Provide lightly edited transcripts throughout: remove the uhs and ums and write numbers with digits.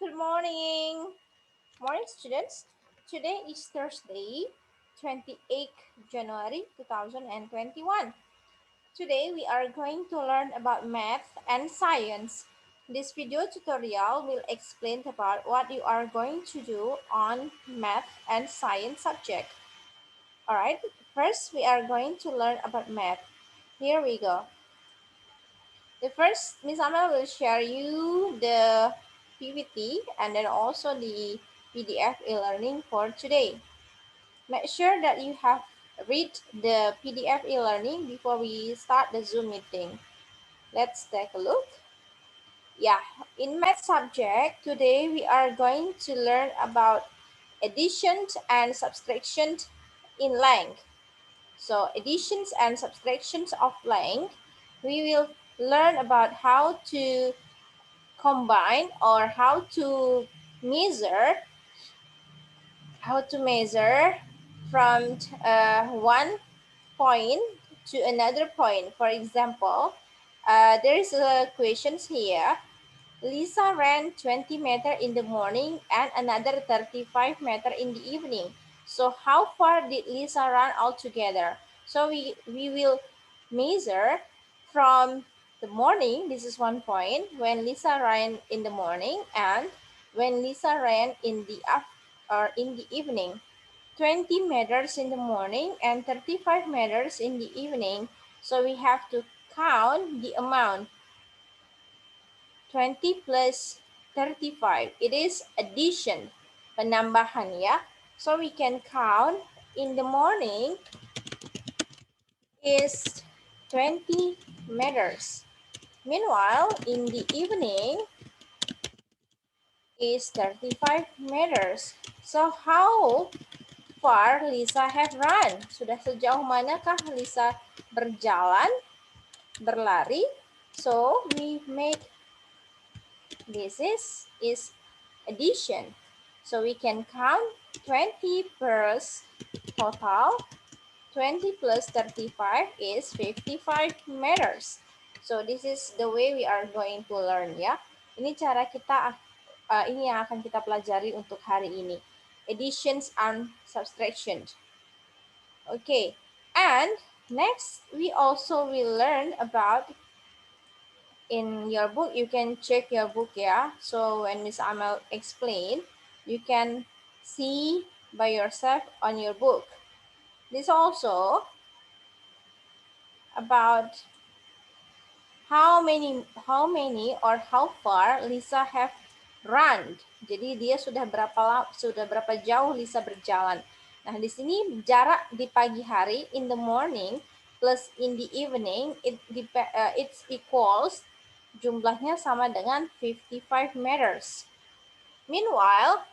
Good morning. Morning, students. Today is Thursday, 28th January 2021. Today we are going to learn about math and science. This video tutorial will explain about what you are going to do on math and science subject. Alright, first we are going to learn about math. Here we go. The first, Miss Amel will share you the PPT and then also the PDF e-learning for today. Make sure that you have read the PDF e-learning before we start the Zoom meeting. Let's take a look. Yeah, in math subject, today we are going to learn about addition and subtraction in length. So additions and subtractions of length, we will learn about how to combine or measure how to measure from one point to another point. For example, there is a questions here. Lisa ran 20 meter in the morning and another 35 meter in the evening. So how far did Lisa run altogether? So we will measure from the morning. This is one point when Lisa ran in the morning and when Lisa ran in the in the evening. 20 meters in the morning and 35 meters in the evening. So we have to count the amount. 20 plus 35. It is addition, penambahan ya. So we can count in the morning is 20 meters. Meanwhile, in the evening is 35 meters. So how far Lisa have run? Sudah sejauh manakah Lisa berlari? So we make this is addition. So we can count 20 plus total. 20 plus 35 is 55 meters. So this is the way we are going to learn ya. Ini cara kita ini yang akan kita pelajari untuk hari ini. Additions and subtractions. Okay. And next we also will learn about in your book. You can check your book ya. So when Miss Amal explain, you can see by yourself on your book. This also about how many or how far Lisa have run. Jadi dia sudah berapa jauh Lisa berjalan. Nah, di sini jarak di pagi hari in the morning plus in the evening it's equals jumlahnya sama dengan 55 meters. Meanwhile,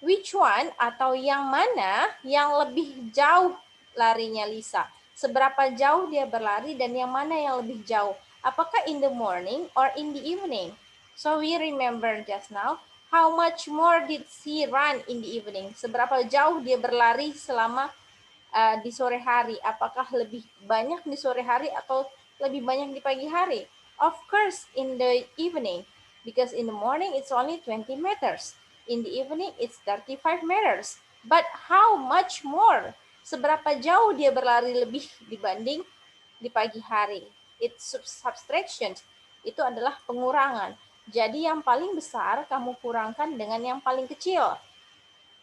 which one atau yang mana yang lebih jauh larinya Lisa? Seberapa jauh dia berlari dan yang mana yang lebih jauh? Apakah in the morning or in the evening? So we remember just now, how much more did she run in the evening? Seberapa jauh dia berlari selama di sore hari? Apakah lebih banyak di sore hari atau lebih banyak di pagi hari? Of course, in the evening, because in the morning it's only 20 meters. In the evening, it's 35 meters. But how much more? Seberapa jauh dia berlari lebih dibanding di pagi hari? It's subtraction. Itu adalah pengurangan. Jadi yang paling besar kamu kurangkan dengan yang paling kecil.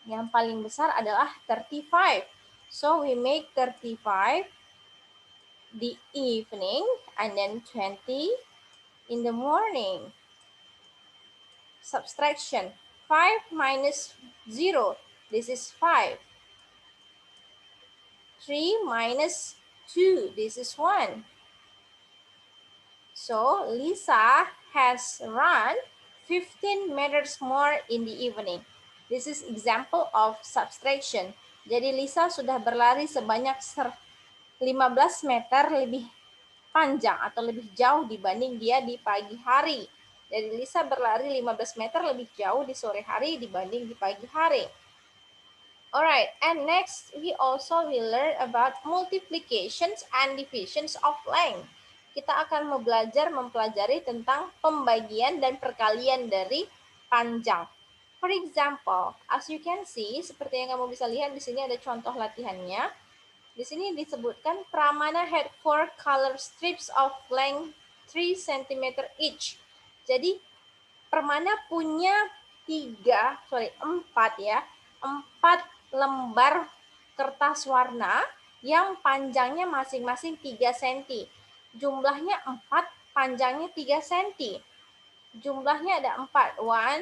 Yang paling besar adalah 35. So we make 35 the evening and then 20 in the morning. Subtraction. 5 minus 0. This is 5. 3 minus 2. This is 1. So Lisa has run 15 meters more in the evening. This is example of subtraction. Jadi Lisa sudah berlari sebanyak 15 meter lebih panjang atau lebih jauh dibanding dia di pagi hari. Jadi Lisa berlari 15 meter lebih jauh di sore hari dibanding di pagi hari. Alright, and next we also will learn about multiplications and divisions of length. Kita akan mempelajari tentang pembagian dan perkalian dari panjang. For example, as you can see, seperti yang kamu bisa lihat di sini ada contoh latihannya. Di sini disebutkan Pramana had 4 color strips of length 3 cm each. Jadi Permana punya 4 lembar kertas warna yang panjangnya masing-masing 3 cm. Jumlahnya 4, panjangnya 3 cm. Jumlahnya ada 4. 1,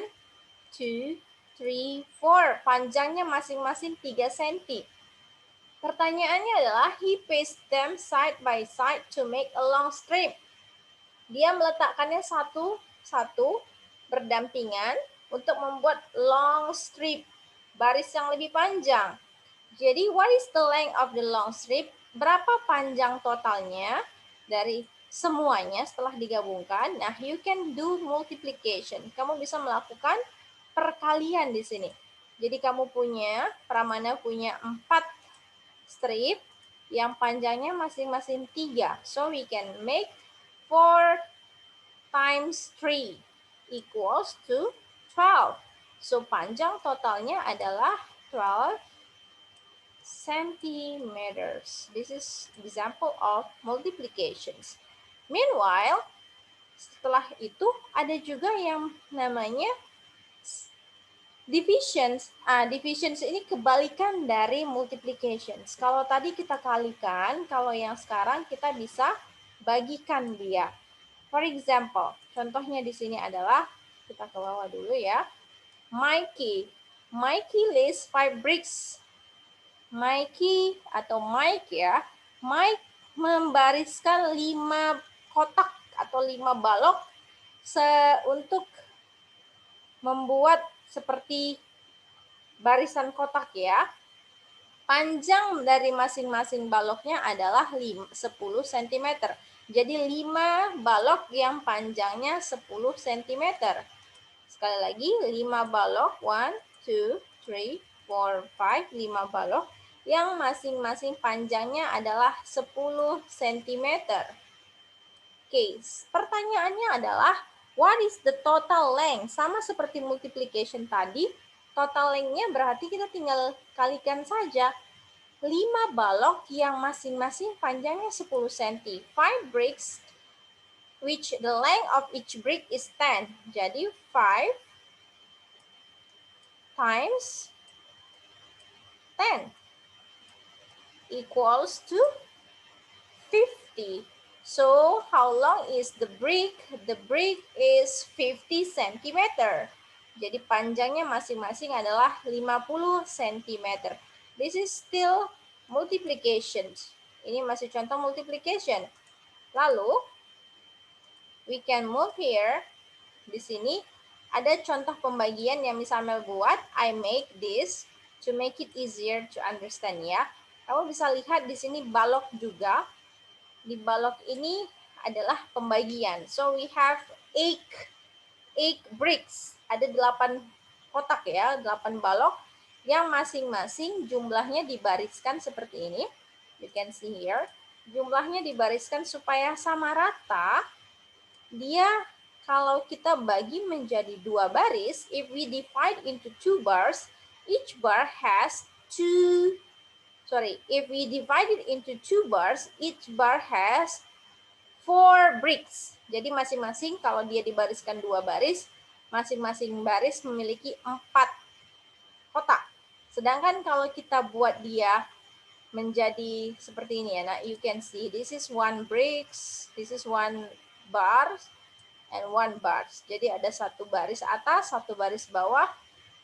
2, 3, 4. Panjangnya masing-masing 3 cm. Pertanyaannya adalah, he pasted them side by side to make a long strip. Dia meletakkannya satu-satu berdampingan untuk membuat long strip, baris yang lebih panjang. Jadi, what is the length of the long strip? Berapa panjang totalnya dari semuanya setelah digabungkan? Nah, you can do multiplication. Kamu bisa melakukan perkalian di sini. Jadi, Pramana punya 4 strip yang panjangnya masing-masing 3. So, we can make 4 times 3 equals to 12. So, panjang totalnya adalah 12 centimeters. This is example of multiplications. Meanwhile, setelah itu ada juga yang namanya divisions. Divisions ini kebalikan dari multiplications. Kalau tadi kita kalikan, kalau yang sekarang kita bisa bagikan dia. For example, contohnya di sini adalah, kita ke bawah dulu ya. Mikey lays 5 bricks. Mikey atau Mike ya. Mike membariskan 5 kotak atau 5 balok untuk membuat seperti barisan kotak ya. Panjang dari masing-masing baloknya adalah 10 cm. Jadi 5 balok yang panjangnya 10 cm. Sekali lagi, 5 balok, 1, 2, 3, 4, 5, 5 balok yang masing-masing panjangnya adalah 10 cm. Oke, pertanyaannya adalah, what is the total length? Sama seperti multiplication tadi, total length-nya berarti kita tinggal kalikan saja. 5 balok yang masing-masing panjangnya 10 cm. 5 bricks, which the length of each brick is 10. Jadi 5 times 10 equals to 50. So, how long is the brick? The brick is 50 cm. Jadi panjangnya masing-masing adalah 50 cm. This is still multiplication. Ini masih contoh multiplication. Lalu, we can move here. Di sini ada contoh pembagian yang misalnya buat, I make this to make it easier to understand ya. Kamu bisa lihat di sini balok juga. Di balok ini adalah pembagian. So we have 8 bricks. Ada 8 kotak ya, 8 balok yang masing-masing jumlahnya dibariskan seperti ini. You can see here. Jumlahnya dibariskan supaya sama rata. Dia kalau kita bagi menjadi 2 baris, if we divide into 2 bars, each bar has if we divide it into 2 bars, each bar has 4 bricks. Jadi masing-masing kalau dia dibariskan 2 baris, masing-masing baris memiliki 4 kotak. Sedangkan kalau kita buat dia menjadi seperti ini ya. Nah, you can see this is 1 bricks, this is 1 bars, and 1 bars. Jadi ada 1 baris atas, 1 baris bawah.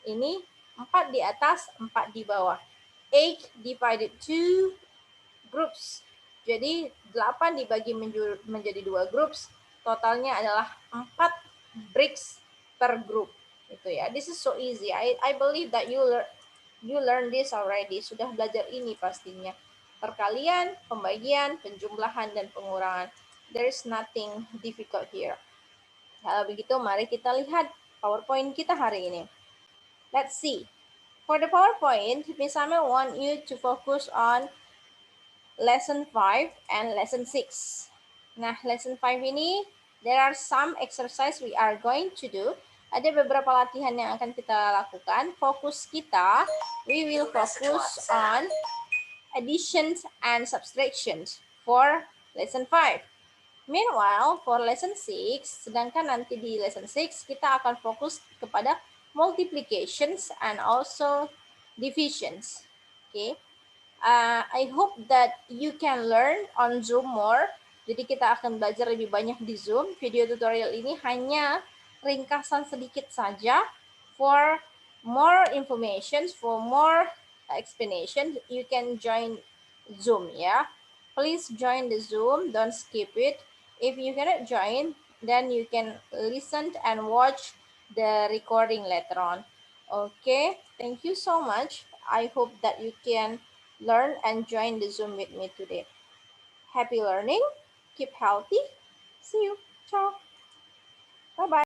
Ini 4 di atas, 4 di bawah. 8 divided 2 groups. Jadi 8 dibagi menjadi 2 groups. Totalnya adalah 4 bricks per group. Itu ya. This is so easy. I believe that you learn this already. Sudah belajar ini pastinya. Perkalian, pembagian, penjumlahan, dan pengurangan. There is nothing difficult here. Kalau begitu, mari kita lihat PowerPoint kita hari ini. Let's see. For the PowerPoint, Miss Amel want you to focus on Lesson 5 and Lesson 6. Nah, Lesson 5 ini, there are some exercise we are going to do. Ada beberapa latihan yang akan kita lakukan. Fokus kita, we will focus on additions and subtractions for lesson 5. Meanwhile, for lesson 6, sedangkan nanti di lesson 6 kita akan fokus kepada multiplications and also divisions. Okay. I hope that you can learn on Zoom more. Jadi kita akan belajar lebih banyak di Zoom. Video tutorial ini hanya ringkasan sedikit saja. For more information, for more explanation, you can join Zoom ya. Please join the Zoom, don't skip it. If you cannot join, then you can listen and watch the recording later on. Okay, thank you so much. I hope that you can learn and join the Zoom with me today. Happy learning, keep healthy. See you. Ciao. Bye-bye.